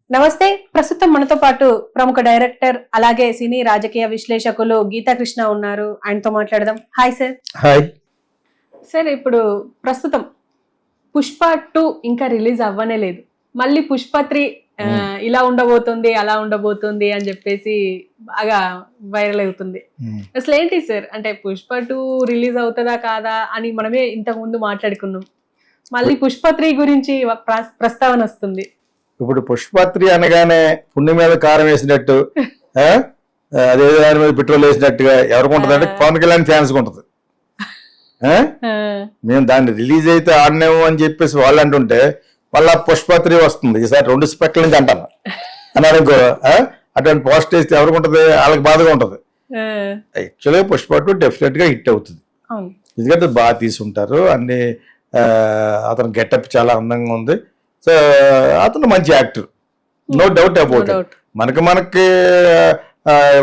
నమస్తే. ప్రస్తుతం మనతో పాటు ప్రముఖ డైరెక్టర్ అలాగే సినీ రాజకీయ విశ్లేషకులు గీతా కృష్ణ ఉన్నారు. ఆయనతో మాట్లాడదాం. Hi sir. హాయ్ సార్, ఇప్పుడు ప్రస్తుతం పుష్ప 2 ఇంకా రిలీజ్ అవ్వనే లేదు. మళ్ళీ పుష్ప 3 ఇలా ఉండబోతుంది అలా ఉండబోతుంది అని చెప్పేసి బాగా వైరల్ అవుతుంది. అసలు ఏంటి సార్, అంటే పుష్ప 2 రిలీజ్ అవుతుందా కాదా అని మనమే ఇంతకు ముందు మాట్లాడుకున్నాం. మళ్ళీ పుష్ప 3 గురించి ప్రస్తావన వస్తుంది. ఇప్పుడు పుష్పత్రి అనగానే పుణ్యం మీద కారం వేసినట్టు అదే దాని మీద పెట్రోల్ వేసినట్టుగా ఎవరికి ఉంటుంది అంటే పవన్ కళ్యాణ్ ఫ్యాన్స్ ఉంటుంది. మేము దాన్ని రిలీజ్ అయితే ఆడినాము అని చెప్పేసి వాళ్ళు అంటుంటే మళ్ళా పుష్పత్రి వస్తుంది, ఈసారి 2 స్పెక్ల నుంచి అంటాను అన్నారు ఇంకో. అటువంటి పోస్ట్ వేస్తే ఎవరికి ఉంటుంది, వాళ్ళకి బాధగా ఉంటుంది. యాక్చువల్గా పుష్ప 2 డెఫినెట్ గా హిట్ అవుతుంది, ఎందుకంటే బాగా తీసుంటారు అన్ని. అతని గెటప్ చాలా అందంగా ఉంది. సో అతను మంచి actor, no doubt about it. మనకి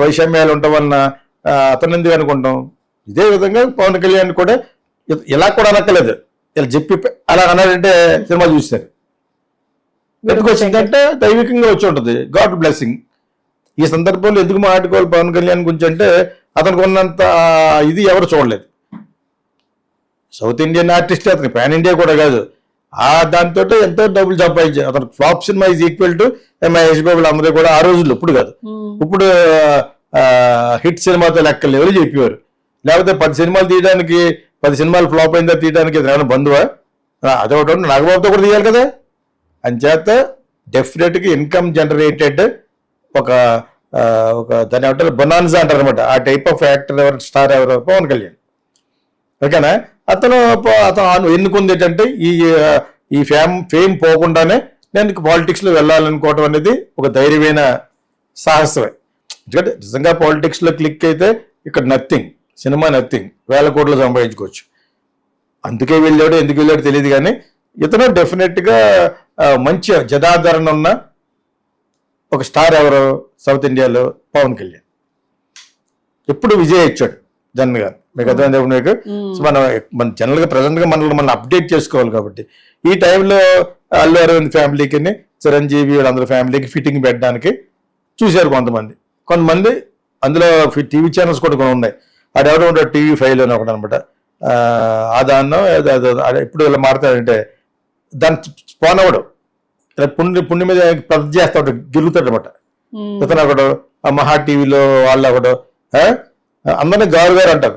వైషమ్యాలు ఉండటం వలన అతను ఎందుకు అనుకుంటాం. ఇదే విధంగా పవన్ కళ్యాణ్ కూడా ఇలా కూడా అనక్కలేదు, ఇలా చెప్పి అలా అన్నాడంటే సినిమా చూస్తారు. ఎందుకు వచ్చిందంటే దైవికంగా వచ్చి ఉంటుంది, గాడ్ బ్లెస్సింగ్. ఈ సందర్భంలో ఎందుకు మాట్లాడుకోవాలి పవన్ కళ్యాణ్ గురించి అంటే అతనికి ఉన్నంత ఇది ఎవరు చూడలేదు. సౌత్ ఇండియన్ ఆర్టిస్ట్ అతను, పాన్ ఇండియా కూడా కాదు. దాంతో ఎంతో డబ్బులు సంపాదించారు. అతను flop cinema is equal to Mahesh బాబులు అందరూ కూడా ఆ రోజుల్లో, ఇప్పుడు కాదు, ఇప్పుడు హిట్ సినిమాతో లెక్క లెవెల్ చెప్పేవారు. లేకపోతే 10 సినిమాలు తీయడానికి 10 సినిమాలు ఫ్లాప్ అయిందా తీయడానికి ఏమైనా బంధువా? అదొకటి నాగబాబుతో కూడా తీయాలి కదా. అంచేత డెఫినెట్గా ఇన్కమ్ జనరేటెడ్ ఒక దాని ఏమంటారు బొనాన్సా అంటారు అనమాట. ఆ టైప్ ఆఫ్ యాక్టర్ ఎవరు, స్టార్ ఎవరు, పవన్ కళ్యాణ్. ఓకేనా. అతను ఎన్నుకుంది ఏంటంటే ఈ ఫేమ్ పోకుండానే నేను పాలిటిక్స్ లో వెళ్ళాలనుకోవటం అనేది ఒక ధైర్యమైన సాహసమే. ఎందుకంటే నిజంగా పాలిటిక్స్ లో క్లిక్ అయితే ఇక్కడ నథింగ్, సినిమా నథింగ్, 1000 కోట్లు సంపాదించుకోవచ్చు. అందుకే వెళ్ళాడు, ఎందుకు వెళ్ళాడు తెలియదు. కానీ ఇతను డెఫినెట్ గా మంచి జనాదరణ ఉన్న ఒక స్టార్ ఎవరు సౌత్ ఇండియాలో, పవన్ కళ్యాణ్. ఎప్పుడు విజయ్ ఇచ్చాడు జగన్ గారు, మీకు అర్థం మీకు. సో మన జనరల్ గా ప్రజెంట్ గా మనం అప్డేట్ చేసుకోవాలి. కాబట్టి ఈ టైంలో అల్లు అరవింద్ ఫ్యామిలీకి, చిరంజీవి వీళ్ళందరూ ఫ్యామిలీకి ఫిట్టింగ్ పెట్టడానికి చూశారు కొంతమంది. అందులో టీవీ ఛానల్స్ కూడా కొన్ని ఉన్నాయి. అది ఎవడో ఉంటాడు TV5 అని ఒకటి అనమాట. దాన్నో ఎప్పుడు ఇలా మారుతాడంటే దాన్ని స్పాన్ అవ్వడు, ఇలా పుణ్య మీద ప్రతి చేస్తా ఉంటాడు, గెలుగుతాడు అనమాట. ఇతను ఒకడు ఆ మహా టీవీలో వాళ్ళు ఒకడు అందరినీ గారు గారు అంటారు.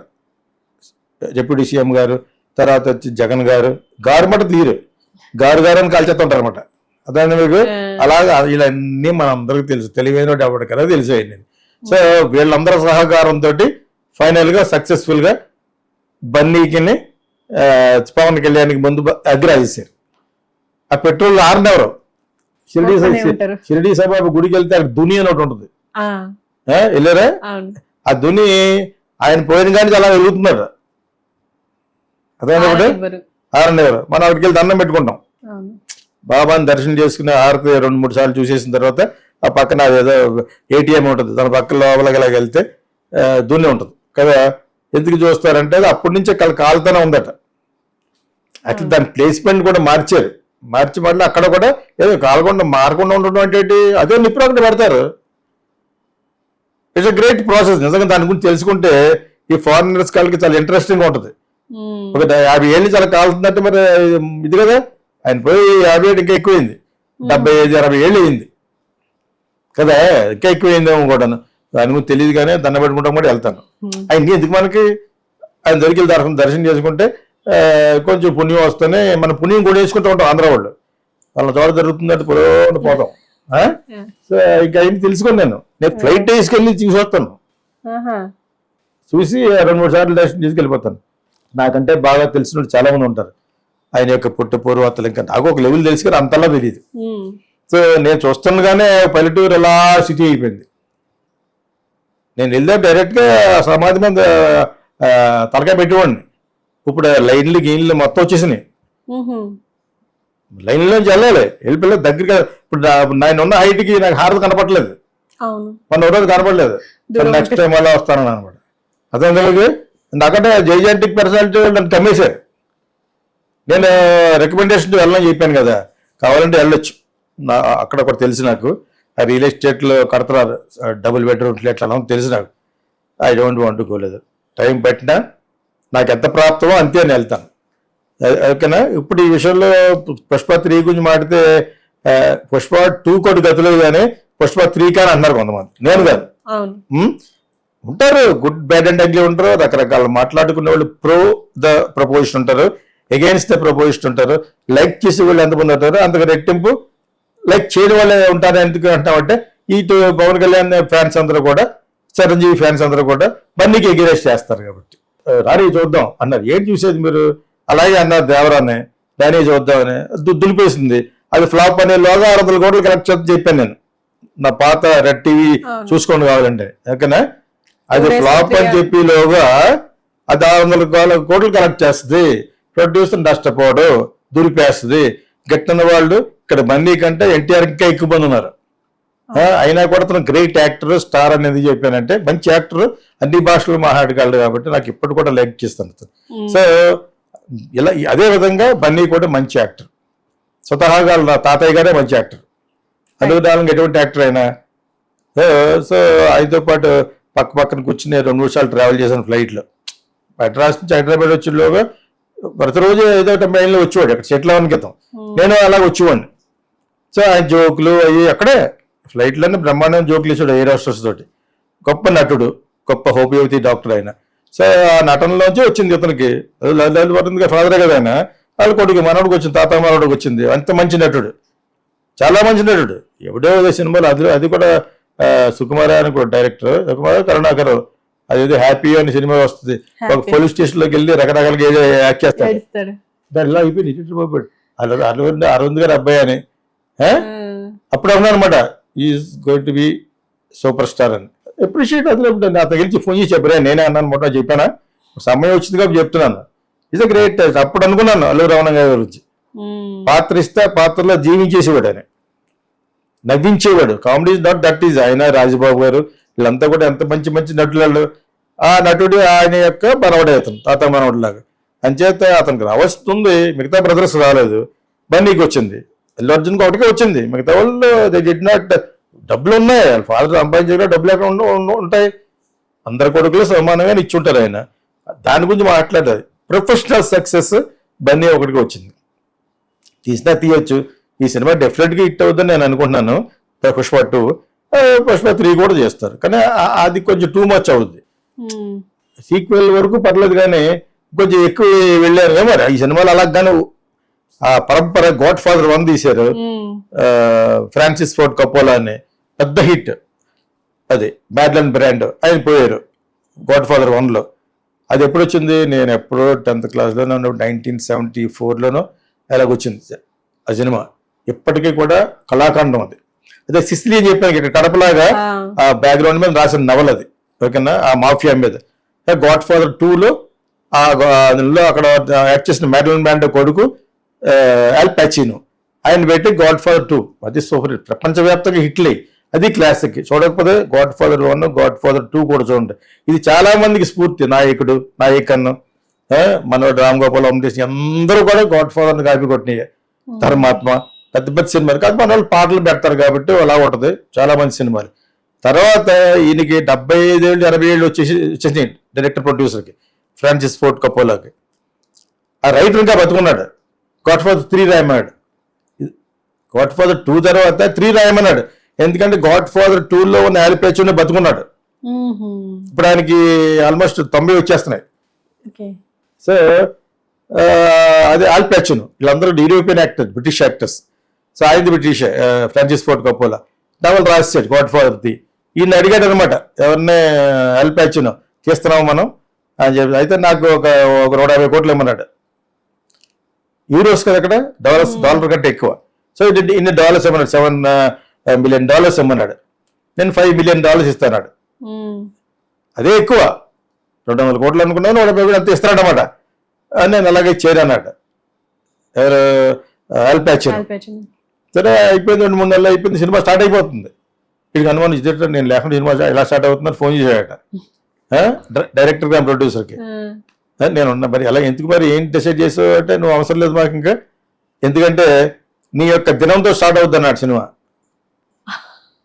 డిప్యూటీ సీఎం గారు, తర్వాత వచ్చి జగన్ గారు, గారు మాట తీరు గారు గారు అని కాల్చేస్తుంటారు అనమాట. అదే మీకు. అలాగా ఇలా అన్నీ మనందరికీ తెలుసు, తెలివైన ఎవరి కదా తెలిసిపోయింది. సో వీళ్ళందరూ సహకారంతో ఫైనల్ గా సక్సెస్ఫుల్ గా బన్నీకి పవన్ కళ్యాణ్కి ముందు అగ్రాజేశారు. ఆ పెట్రోల్ ఆరినెవరు షిరిడి సాయిబాబా గుడికి వెళ్తే అక్కడ దుని అని ఒకటి ఉంటుంది, వెళ్ళారా? ఆ దుని ఆయన పోయిన కానీ అలా వెలుగుతున్నాడు. అదే ఆరనేవారు. మనం అక్కడికి వెళ్ళి దండం పెట్టుకుంటాం, బాబాని దర్శనం చేసుకుని హారతి 2-3 సార్లు చూసేసిన తర్వాత ఆ పక్కన అదేదో ATM ఉంటుంది, దాని పక్కన లోపలికి వెళ్తే దున్ని ఉంటుంది కదా. ఎందుకు చూస్తారంటే అది అప్పటి నుంచే కాలుతూనే ఉందట. అట్లా దాని ప్లేస్మెంట్ కూడా మార్చి మళ్ళీ అక్కడ కూడా ఏదో కాలకుండా మారకుండా ఉండడం అంటే అదే నిప్పుడు అక్కడ పెడతారు. It's a great process. నిజంగా దాని గురించి తెలుసుకుంటే ఈ ఫారినర్స్ వాళ్ళకి చాలా ఇంట్రెస్టింగ్ ఉంటుంది. ఒక 50 ఏళ్ళు చాలా కాలుతుందంటే మరి ఇది కదా. ఆయన పోయి 50 ఏళ్ళు ఇంకా ఎక్కువైంది, 75-60 ఏళ్ళు అయింది కదా, ఇంకా ఎక్కువైందేమో కూడాను. దాని గురించి తెలియదు కానీ దండ పెట్టుకుంటాం కూడా వెళ్తాను. ఆయన ఎందుకు మనకి ఆయన దొరికి దర్శనం చేసుకుంటే కొంచెం పుణ్యం వస్తేనే మన పుణ్యం కూడా వేసుకుంటూ ఉంటాం. ఆంధ్ర వాళ్ళు వాళ్ళ చోట జరుగుతుందంటే పొరపాటు పోతాం. సో ఇంకా ఆయన తెలుసుకుని నేను ఫ్లైట్ తీసుకెళ్ళి చూసి వస్తాను, చూసి 2-3 సార్లు దర్శనం తీసుకెళ్ళిపోతాను. నాకంటే బాగా తెలిసిన చాలా మంది ఉంటారు. ఆయన యొక్క పుట్టు పూర్వతలు ఇంకా నాకు ఒక లెవెల్ తెలుసు కానీ అంతలా తెలియదు. సో నేను చూస్తుండగానే పల్లెటూరు ఎలా సిటీ అయిపోయింది. నేను వెళ్తే డైరెక్ట్ గా సమాధి మీద తలకాయ పెట్టేవాడిని. ఇప్పుడు గీన్లు మొత్తం వచ్చేసినాయి. లైన్లోంచి వెళ్ళాలి, వెళ్ళిపోలే దగ్గరగా. ఇప్పుడు నేను ఉన్న హైట్కి నాకు హారతి కనపడలేదు, మొన్న రోజు కనపడలేదు. నెక్స్ట్ టైం అలా వస్తానని అనమాట. అదే నాకంటే జైజాంటిక్ పర్సనాలిటీ నన్ను కమ్మేశారు. నేను రికమెండేషన్ వెళ్ళని చెప్పాను కదా, కావాలంటే వెళ్ళొచ్చు. అక్కడ కూడా తెలుసు నాకు. ఆ రియల్ ఎస్టేట్లో కడుతున్నారు డబుల్ బెడ్రూమ్ ఫ్లాట్లు అలా తెలుసు నాకు. I don't want to go. లేదు, టైం పట్టినా నాకు ఎంత ప్రాప్తమో అంతే నేను వెళ్తాను. ఓకేనా. ఇప్పుడు ఈ విషయంలో పుష్ప 3 గురించి మాట్లాడితే పుష్ప 2 కూడా గతులేదు కానీ పుష్ప 3 కానీ అన్నారు కొంతమంది, నేను కాదు. ఉంటారు, గుడ్ బ్యాడ్ అండ్ అగ్లీ ఉంటారు, రకరకాల మాట్లాడుకునే వాళ్ళు. ప్రో ద ప్రపోజిషన్ ఉంటారు, అగైన్స్ట్ ద ప్రపోజిషన్ ఉంటారు. లైక్ చేసే వాళ్ళు ఎంతమంది ఉంటారు, అంతకు రెట్టింపు లైక్ చేయడం వల్ల ఉంటారు. ఎందుకు అంటామంటే ఇటు పవన్ కళ్యాణ్ ఫ్యాన్స్ అందరూ కూడా, చిరంజీవి ఫ్యాన్స్ అందరూ కూడా బన్నీకి ఎగరేస్ట్ చేస్తారు కాబట్టి రాని చూద్దాం అన్నారు. ఏం చూసేది మీరు, అలాగే అన్నారు దేవరాన్ని, దాన్ని చూద్దామని దులిపేసింది. అది ఫ్లాప్ అనే లోగా 600 కోట్లు కలెక్ట్ చెప్పాను నేను. నా పాత రెడ్ టీవీ చూసుకోండి కావాలంటే. ఓకేనా. అది ఫ్లాప్ అని చెప్పిలోగా అది 600 కోట్లు కలెక్ట్ చేస్తుంది. ప్రొడ్యూసర్ నష్టపోడు, దులిపేస్తుంది. గట్టిన వాళ్ళు ఇక్కడ బన్నీ కంటే ఎన్టీఆర్ ఇంకా ఎక్కువ మంది ఉన్నారు. అయినా కూడా తను గ్రేట్ యాక్టర్, స్టార్ అనేది చెప్పానంటే మంచి యాక్టర్, అన్ని భాషలు మాట్లాడగలడు కాబట్టి నాకు ఇప్పటి కూడా లైక్ చేస్తాను. సో ఇలా అదే విధంగా బన్నీ కూడా మంచి యాక్టర్. స్వతహాగా నా తాతయ్య గారే మంచి యాక్టర్, అందుకు ఎటువంటి యాక్టర్ అయినా. సో ఆయనతో పాటు పక్కన కూర్చుని 2 నిమిషాలు ట్రావెల్ చేశాను ఫ్లైట్లో. మెడ్రాస్ నుంచి హైదరాబాద్ వచ్చేలోగా ప్రతిరోజు ఏదో ఒక మైన్లో వచ్చేవాడు, అక్కడ సెటిల్ అవ్వని క్రితం. నేను అలా వచ్చేవాడిని. సో ఆయన జోకులు అవి అక్కడే ఫ్లైట్లోనే బ్రహ్మాండం జోకులు వేసాడు ఎయిర్ హోస్టెస్ తోటి. గొప్ప నటుడు, గొప్ప హోమియోపతి డాక్టర్ ఆయన. సో ఆ నటనలోంచి వచ్చింది ఇతనికి. లలిత పడుతుంది ఫాదరే కదా ఆయన, వాళ్ళ కొడుకు మనవడికి వచ్చింది, తాత మనవడికి వచ్చింది. అంత మంచి నటుడు, చాలా మంచి నటుడు. ఎవడో సినిమాలు అది కూడా సుకుమార్ అని కూడా డైరెక్టర్, సుకుమార్ కరుణాకర్. అదేదో హ్యాపీ అని సినిమా వస్తుంది, ఒక పోలీస్ స్టేషన్ లోకి వెళ్ళి రకరకాలుగా ఏదో యాక్ట్ చేస్తాడు. దాని ఇలా అయిపోయింది. అరవింద్ గారు అబ్బాయి అని అప్పుడు అన్నా అనమాట, is going to be super star అని. అప్రిషియేట్ అసలు నా తగిలించి ఫోన్ చేసి చెప్పారా, నేనే అన్నాను అనమాట. చెప్పానా సమయం వచ్చింది కాబట్టి చెప్తున్నాను. Is a great. అప్పుడు అనుకున్నాను అల్లు రావణ గారి గురించి. పాత్ర ఇస్తే పాత్రలో జీవించేసేవాడు ఆయన, నవ్వించేవాడు. Comedy is not that is. ఆయన రాజబాబు గారు వీళ్ళంతా కూడా ఎంత మంచి మంచి నటులు. ఆ నటుడు ఆయన యొక్క మనవడే అతను, తాత మనవడు లాగా. అంచేత అతనికి రావస్తుంది, మిగతా బ్రదర్స్ రాలేదు. బన్నీకి వచ్చింది, అల్లు అర్జున్కి ఒకటికే వచ్చింది. మిగతా వాళ్ళు దే డిడ్ నాట్. డబ్బులు ఉన్నాయి, వాళ్ళ ఫాదర్ సంపాదించే డబ్బులు ఎక్కడ ఉంటాయి. అందరి కొడుకులు సమానంగానే ఇచ్చుంటారు ఆయన. దాని గురించి మాట్లాడారు. ప్రొఫెషనల్ సక్సెస్ బన్నీ ఒకటికి వచ్చింది. తీసినా తీయొచ్చు. ఈ సినిమా డెఫినెట్గా హిట్ అవుతుందని నేను అనుకుంటున్నాను. పుష్ప 2, పుష్ప 3 కూడా చేస్తారు, కానీ అది కొంచెం టూ మచ్ అవుద్ది. సీక్వెల్ వరకు పర్లేదు, కానీ కొంచెం ఎక్కువ వెళ్ళారు మరి ఈ సినిమాలు. అలాగానే ఆ పరంపర గాడ్ ఫాదర్ 1 తీశారు, ఫ్రాన్సిస్ ఫోర్డ్ కప్పోలా అని, పెద్ద హిట్. అది మ్యాడ్లన్ బ్రాండ్, ఆయన పోయారు గాడ్ ఫాదర్ 1లో. అది ఎప్పుడు వచ్చింది, నేను ఎప్పుడో 10th క్లాస్లోనో 1974లోనో అలాగొచ్చింది ఆ సినిమా. ఇప్పటికీ కూడా కళాఖండం అది. అదే సిసిలీ అని చెప్పాను, ఇక్కడ కడపలాగా ఆ బ్యాక్గ్రౌండ్ మీద రాసిన నవల అది. ఓకేనా, ఆ మాఫియా మీద. గాడ్ ఫాదర్ 2లో అందులో అక్కడ యాక్ట్ చేసిన మ్యాడ్లన్ బ్రాండ్ కొడుకు ఆల్ పాచినో, ఆయన పెట్టి గాడ్ ఫాదర్ 2 అది సూపర్ హిట్, ప్రపంచవ్యాప్తంగా హిట్లే. అది క్లాసిక్. చూడకపోతే గాడ్ ఫాదర్ 1, గాడ్ ఫాదర్ 2 కూడా చూడండి. ఇది చాలా మందికి స్ఫూర్తి. నాయకుడు, నాయకన్ను, మనోడు, రామ్ గోపాల్, అమరీష్ అందరూ కూడా గాడ్ ఫాదర్ని కాపీ కొట్టినాయి. ధర్మాత్మ పెద్ద పెద్ద సినిమాలు కాదు, మన వాళ్ళు పాటలు పెడతారు కాబట్టి అలా ఉంటుంది. చాలా మంచి సినిమాలు. తర్వాత ఈయనకి 75 ఏళ్ళు 80 ఏళ్ళు వచ్చేసి డైరెక్టర్ ప్రొడ్యూసర్కి, ఫ్రాన్సిస్ ఫోర్డ్ కప్పోలాకి. ఆ రైటర్ ఇంకా బతుకున్నాడు. గాడ్ ఫాదర్ 3 రాయమన్నాడు. గాడ్ ఫాదర్ 2 తర్వాత 3 రాయమన్నాడు. ఎందుకంటే గాడ్ ఫాదర్ 2లో ఉన్న ఆల్ పాచినో బతుకున్నాడు. ఇప్పుడు ఆయనకి ఆల్మోస్ట్ 90 వచ్చేస్తున్నాయి. సో అది ఆల్ పాచినో, వీళ్ళందరూ European actor, British actors. So ఆయనది బ్రిటిష్, ఫ్రాన్సిస్ ఫోర్డ్ కప్పోలా నవల్ రాసాడు గాడ్ ఫాదర్ 3. ఈయన అడిగాడు అనమాట, ఎవరినే ఆల్ పాచినో చేస్తున్నాము మనం అని చెప్పి. అయితే నాకు ఒక 150 కోట్లు ఇమ్మన్నాడు. యూరోస్ కదా అక్కడ, డాలర్ కంటే ఎక్కువ. సో ఇన్ని డాలర్స్ ఇమ్మన్నాడు, $7 million ఇమ్మన్నాడు. నేను $5 million ఇస్తాడు. అదే ఎక్కువ. 200 కోట్లు అనుకున్నాను, 150 అంత ఇస్తాడనమాట. నేను అలాగే చేరాన్నాడు ఎవరు, ఆల్ పాచినో. సరే అయిపోయింది, 2-3 నెలలు అయిపోయింది, సినిమా స్టార్ట్ అయిపోతుంది. వీడికి అనుమానం ఇద్దరు, నేను లేకుండా సినిమా ఎలా స్టార్ట్ అవుతుందని ఫోన్ చేశాడట డైరెక్టర్ గా ప్రొడ్యూసర్కి. నేను ఉన్నా మరి అలా ఎందుకు, మరి ఏం డిసైడ్ చేసావు అంటే, నువ్వు అవసరం లేదు మాకు ఇంకా, ఎందుకంటే నీ యొక్క దినంతో స్టార్ట్ అవుద్ది అన్నాడు సినిమా.